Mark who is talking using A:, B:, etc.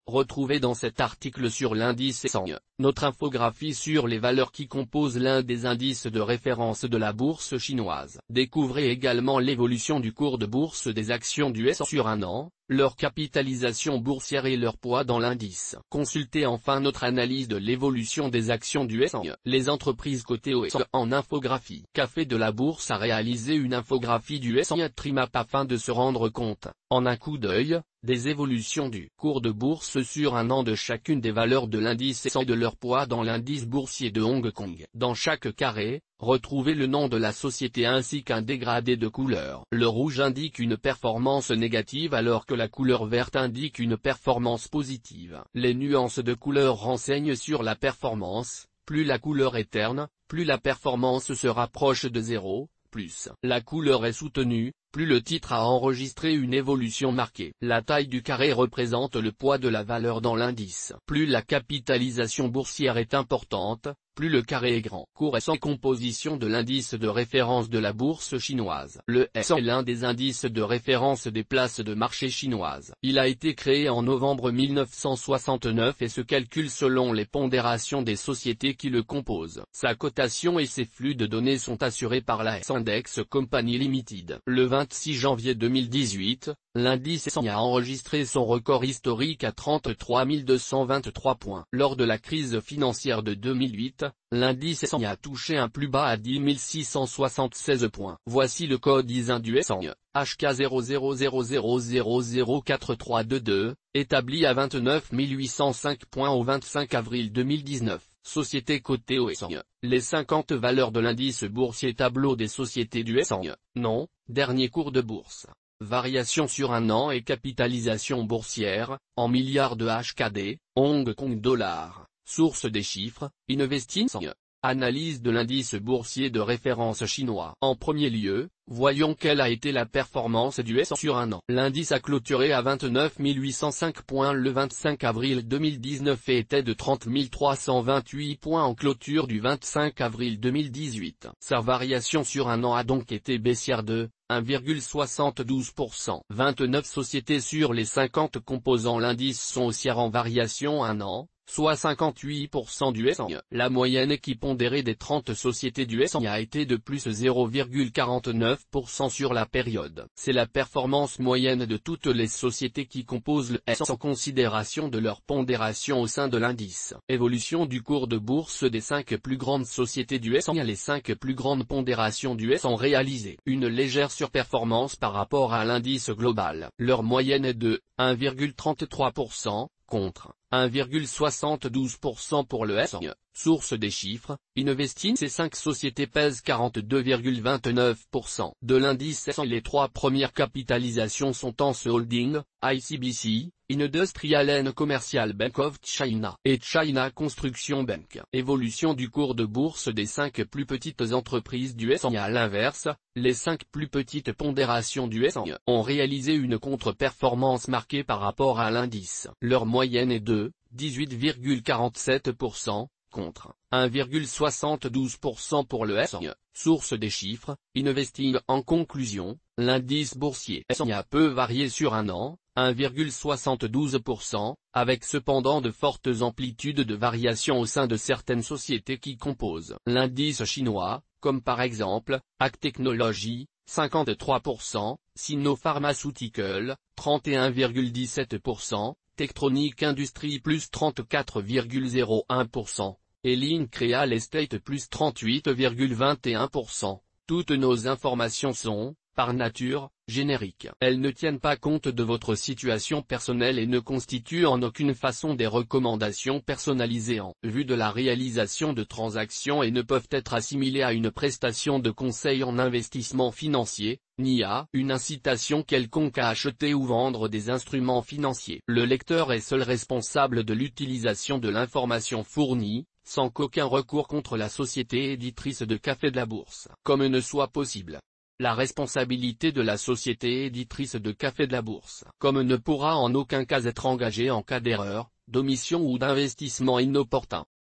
A: Retrouvez dans cet article sur l'indice S&P, notre infographie sur les valeurs qui composent l'un des indices de référence de la bourse chinoise. Découvrez également l'évolution du cours de bourse des actions du S&P sur un an, leur capitalisation boursière et leur poids dans l'indice. Consultez enfin notre analyse de l'évolution des actions du S&P. Les entreprises cotées au S&P en infographie. Café de la Bourse a réalisé une infographie du S&P Trimap afin de se rendre compte, en un coup d'œil, des évolutions du cours de bourse sur un an de chacune des valeurs de l'indice S&P et de leur poids dans l'indice boursier de Hong Kong. Dans chaque carré, retrouvez le nom de la société ainsi qu'un dégradé de couleur. Le rouge indique une performance négative alors que la couleur verte indique une performance positive. Les nuances de couleur renseignent sur la performance. Plus la couleur est terne, plus la performance se rapproche de 0, plus la couleur est soutenue, plus le titre a enregistré une évolution marquée. La taille du carré représente le poids de la valeur dans l'indice. Plus la capitalisation boursière est importante, plus le carré est grand. Cours et sans composition de l'indice de référence de la bourse chinoise. Le S&P est l'un des indices de référence des places de marché chinoises. Il a été créé en novembre 1969 et se calcule selon les pondérations des sociétés qui le composent. Sa cotation et ses flux de données sont assurés par la S-Index Company Limited. Le 26 janvier 2018, l'indice S&P a enregistré son record historique à 33 223 points. Lors de la crise financière de 2008, l'indice S&P a touché un plus bas à 10 676 points. Voici le code ISIN du S&P, HK0000004322, établi à 29 805 points au 25 avril 2019. Sociétés cotées au S&P. Les 50 valeurs de l'indice boursier. Tableau des sociétés du S&P. Nom, dernier cours de bourse. Variation sur un an et capitalisation boursière, en milliards de HKD, Hong Kong dollars. Source des chiffres, Investing. Analyse de l'indice boursier de référence chinois. En premier lieu, voyons quelle a été la performance du S&P sur un an. L'indice a clôturé à 29 805 points le 25 avril 2019 et était de 30 328 points en clôture du 25 avril 2018. Sa variation sur un an a donc été baissière de 1,72%. 29 sociétés sur les 50 composant l'indice sont haussières en variation un an, soit 58% du S&P. La moyenne équipondérée des 30 sociétés du S&P a été de plus 0,49% sur la période. C'est la performance moyenne de toutes les sociétés qui composent le S&P en considération de leur pondération au sein de l'indice. Évolution du cours de bourse des 5 plus grandes sociétés du S&P. Les 5 plus grandes pondérations du S&P ont réalisé une légère surperformance par rapport à l'indice global. Leur moyenne est de 1,33%. Contre 1,72% pour le S&P. Source des chiffres, Investing. Ces 5 sociétés pèsent 42,29% de l'indice S&P. Les 3 premières capitalisations sont Ance Holding, ICBC, Industrial and Commercial Bank of China et China Construction Bank. Évolution du cours de bourse des 5 plus petites entreprises du S&P. À l'inverse, les 5 plus petites pondérations du S&P ont réalisé une contre-performance marquée par rapport à l'indice. Leur moyenne est de 18,47%, contre 1,72% pour le S&P. Source des chiffres, Investing. En conclusion, l'indice boursier S&P peut varier sur un an, 1,72%, avec cependant de fortes amplitudes de variation au sein de certaines sociétés qui composent l'indice chinois, comme par exemple, AC Technologies, 53%, Sinopharmaceutical, 31,17%, Tektronic Industries plus 34,01%, et Link Real Estate plus 38,21%. Toutes nos informations sont, par nature, génériques. Elles ne tiennent pas compte de votre situation personnelle et ne constituent en aucune façon des recommandations personnalisées en vue de la réalisation de transactions et ne peuvent être assimilées à une prestation de conseil en investissement financier, ni à une incitation quelconque à acheter ou vendre des instruments financiers. Le lecteur est seul responsable de l'utilisation de l'information fournie, sans qu'aucun recours contre la société éditrice de Café de la Bourse, comme ne soit possible. La responsabilité de la société éditrice de Café de la Bourse, comme ne pourra en aucun cas être engagée en cas d'erreur, d'omission ou d'investissement inopportun.